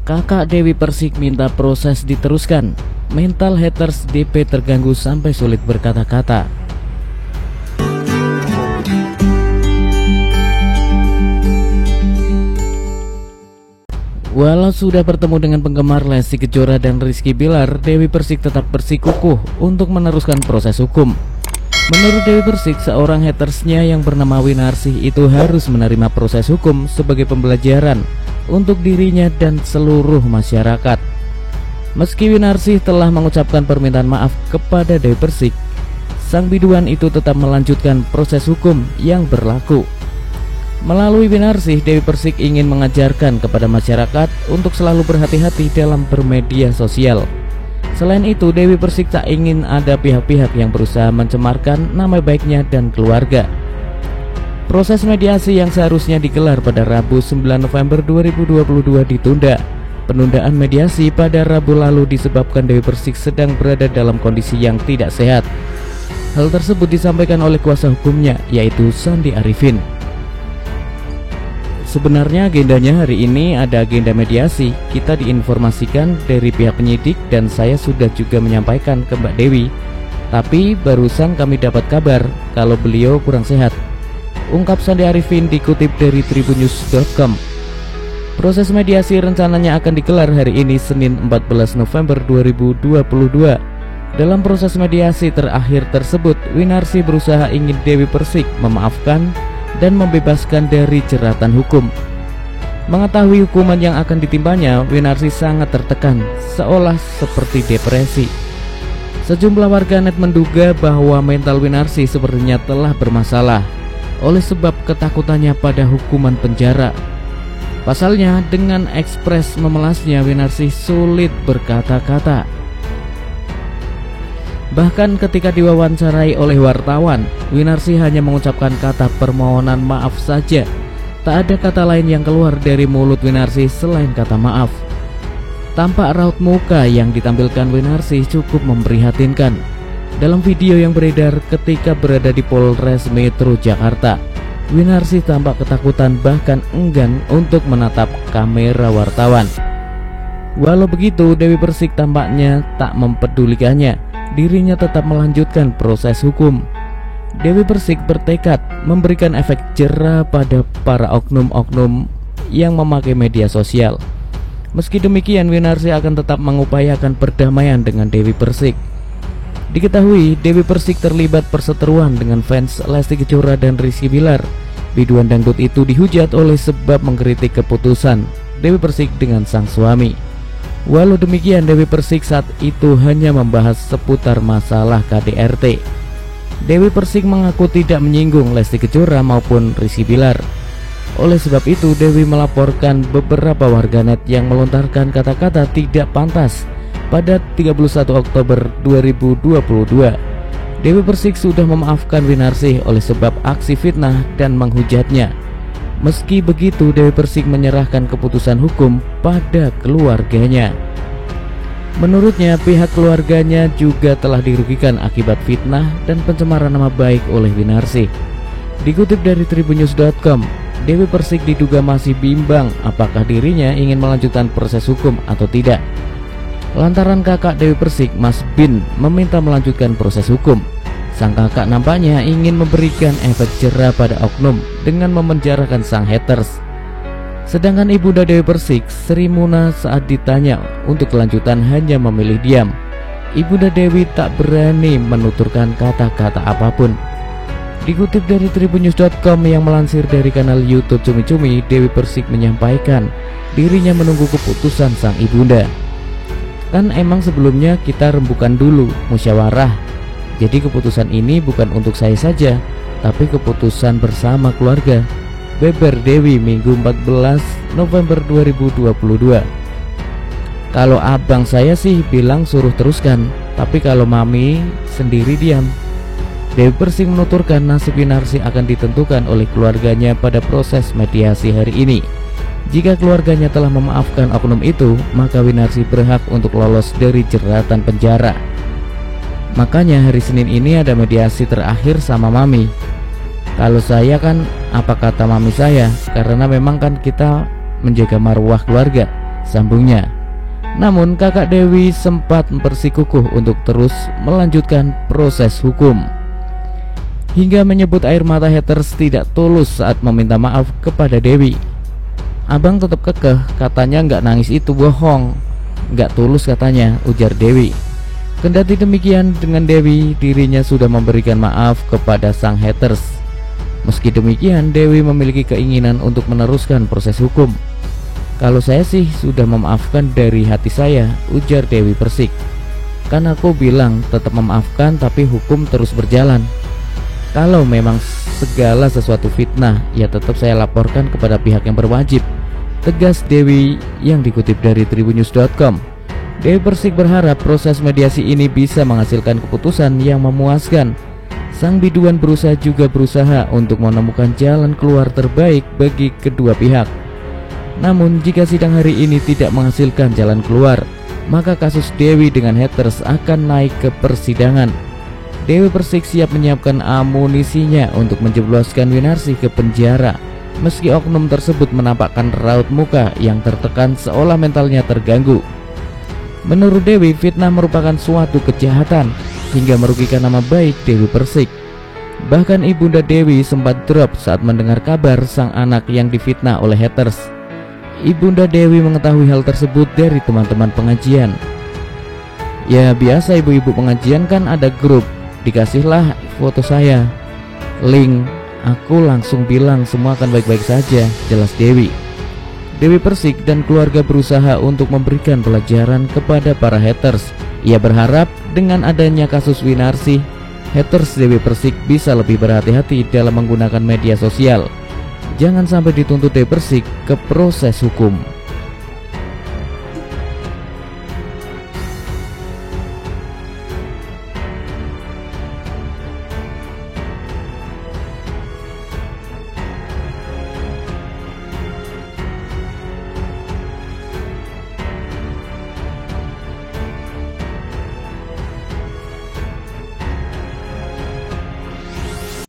Kakak Dewi Persik minta proses diteruskan. Mental haters DP terganggu sampai sulit berkata-kata. Walau sudah bertemu dengan penggemar Lesti Kejora dan Rizky Bilar, Dewi Persik tetap bersikukuh untuk meneruskan proses hukum. Menurut Dewi Persik, seorang hatersnya yang bernama Winarsih itu harus menerima proses hukum sebagai pembelajaran untuk dirinya dan seluruh masyarakat. Meski Winarsih telah mengucapkan permintaan maaf kepada Dewi Persik, sang biduan itu tetap melanjutkan proses hukum yang berlaku. Melalui Winarsih, Dewi Persik ingin mengajarkan kepada masyarakat untuk selalu berhati-hati dalam bermedia sosial. Selain itu, Dewi Persik tak ingin ada pihak-pihak yang berusaha mencemarkan nama baiknya dan keluarga. Proses mediasi yang seharusnya digelar pada Rabu 9 November 2022 ditunda. Penundaan mediasi pada Rabu lalu disebabkan Dewi Persik sedang berada dalam kondisi yang tidak sehat. Hal tersebut disampaikan oleh kuasa hukumnya, yaitu Sandi Arifin. Sebenarnya agendanya hari ini ada agenda mediasi. Kita diinformasikan dari pihak penyidik dan saya sudah juga menyampaikan ke Mbak Dewi. Tapi barusan kami dapat kabar kalau beliau kurang sehat, ungkap Sandi Arifin dikutip dari tribunnews.com. Proses mediasi rencananya akan digelar hari ini Senin 14 November 2022. Dalam proses mediasi terakhir tersebut, Winarsih berusaha ingin Dewi Persik memaafkan dan membebaskan dari jeratan hukum. Mengetahui hukuman yang akan ditimpanya, Winarsih sangat tertekan, seolah seperti depresi. Sejumlah warganet menduga bahwa mental Winarsih sepertinya telah bermasalah oleh sebab ketakutannya pada hukuman penjara. Pasalnya, dengan ekspres memelasnya, Winarsih sulit berkata-kata. Bahkan ketika diwawancarai oleh wartawan, Winarsih hanya mengucapkan kata permohonan maaf saja. Tak ada kata lain yang keluar dari mulut Winarsih selain kata maaf. Tampak raut muka yang ditampilkan Winarsih cukup memprihatinkan. Dalam video yang beredar ketika berada di Polres Metro Jakarta, Winarsih tampak ketakutan bahkan enggan untuk menatap kamera wartawan. Walau begitu, Dewi Persik tampaknya tak mempedulikannya. Dirinya tetap melanjutkan proses hukum. Dewi Persik bertekad memberikan efek jera pada para oknum-oknum yang memakai media sosial. Meski demikian, Winarsih akan tetap mengupayakan perdamaian dengan Dewi Persik. Diketahui Dewi Persik terlibat perseteruan dengan fans Lesti Kejora dan Rizky Bilar. Biduan dangdut itu dihujat oleh sebab mengkritik keputusan Dewi Persik dengan sang suami. Walau demikian, Dewi Persik saat itu hanya membahas seputar masalah KDRT. Dewi Persik mengaku tidak menyinggung Lesti Kejora maupun Rizky Bilar. Oleh sebab itu, Dewi melaporkan beberapa warganet yang melontarkan kata-kata tidak pantas pada 31 Oktober 2022. Dewi Persik sudah memaafkan Winarsih oleh sebab aksi fitnah dan menghujatnya. Meski begitu, Dewi Persik menyerahkan keputusan hukum pada keluarganya. Menurutnya, pihak keluarganya juga telah dirugikan akibat fitnah dan pencemaran nama baik oleh Winarsih. Dikutip dari tribunnews.com, Dewi Persik diduga masih bimbang apakah dirinya ingin melanjutkan proses hukum atau tidak. Lantaran kakak Dewi Persik, Mas Bin, meminta melanjutkan proses hukum. Sang kakak nampaknya ingin memberikan efek jera pada oknum dengan memenjarakan sang haters. Sedangkan ibunda Dewi Persik, Sri Muna, saat ditanya untuk kelanjutan hanya memilih diam. Ibunda Dewi tak berani menuturkan kata-kata apapun. Dikutip dari tribunnews.com yang melansir dari kanal YouTube Cumi Cumi, Dewi Persik menyampaikan dirinya menunggu keputusan sang ibunda. Kan emang sebelumnya kita rembukan dulu, musyawarah. Jadi keputusan ini bukan untuk saya saja, tapi keputusan bersama keluarga. Beber Dewi Minggu 14 November 2022. Kalau abang saya sih bilang suruh teruskan, tapi kalau mami sendiri diam. Dewi Persik menuturkan nasib Winarsih akan ditentukan oleh keluarganya pada proses mediasi hari ini. Jika keluarganya telah memaafkan oknum itu, maka Winarsih berhak untuk lolos dari jeratan penjara. Makanya hari Senin ini ada mediasi terakhir sama mami. Kalau saya kan apa kata mami saya, karena memang kan kita menjaga marwah keluarga. sambungnya. Namun kakak Dewi sempat bersikukuh untuk terus melanjutkan proses hukum, hingga menyebut air mata haters tidak tulus saat meminta maaf kepada Dewi. Abang tetap kekeh, katanya nggak nangis itu bohong, nggak tulus katanya, ujar Dewi. Kendati demikian, dengan Dewi dirinya sudah memberikan maaf kepada sang haters. Meski demikian, Dewi memiliki keinginan untuk meneruskan proses hukum. Kalau saya sih sudah memaafkan dari hati saya, ujar Dewi Persik. Kan aku bilang tetap memaafkan tapi hukum terus berjalan. Kalau memang segala sesuatu fitnah, ya tetap saya laporkan kepada pihak yang berwajib, tegas Dewi yang dikutip dari tribunnews.com. Dewi Persik berharap proses mediasi ini bisa menghasilkan keputusan yang memuaskan. Sang biduan juga berusaha untuk menemukan jalan keluar terbaik bagi kedua pihak. Namun jika sidang hari ini tidak menghasilkan jalan keluar, maka kasus Dewi dengan haters akan naik ke persidangan. Dewi Persik siap menyiapkan amunisinya untuk menjebloskan Winarsi ke penjara, meski oknum tersebut menampakkan raut muka yang tertekan seolah mentalnya terganggu. Menurut Dewi, fitnah merupakan suatu kejahatan hingga merugikan nama baik Dewi Persik. Bahkan ibunda Dewi sempat drop saat mendengar kabar sang anak yang difitnah oleh haters. Ibunda Dewi mengetahui hal tersebut dari teman-teman pengajian. Ya biasa ibu-ibu pengajian kan ada grup, dikasihlah foto saya, link, aku langsung bilang semua akan baik-baik saja, jelas Dewi. Dewi Persik dan keluarga berusaha untuk memberikan pelajaran kepada para haters. Ia berharap dengan adanya kasus Winarsi, haters Dewi Persik bisa lebih berhati-hati dalam menggunakan media sosial. Jangan sampai dituntut Dewi Persik ke proses hukum.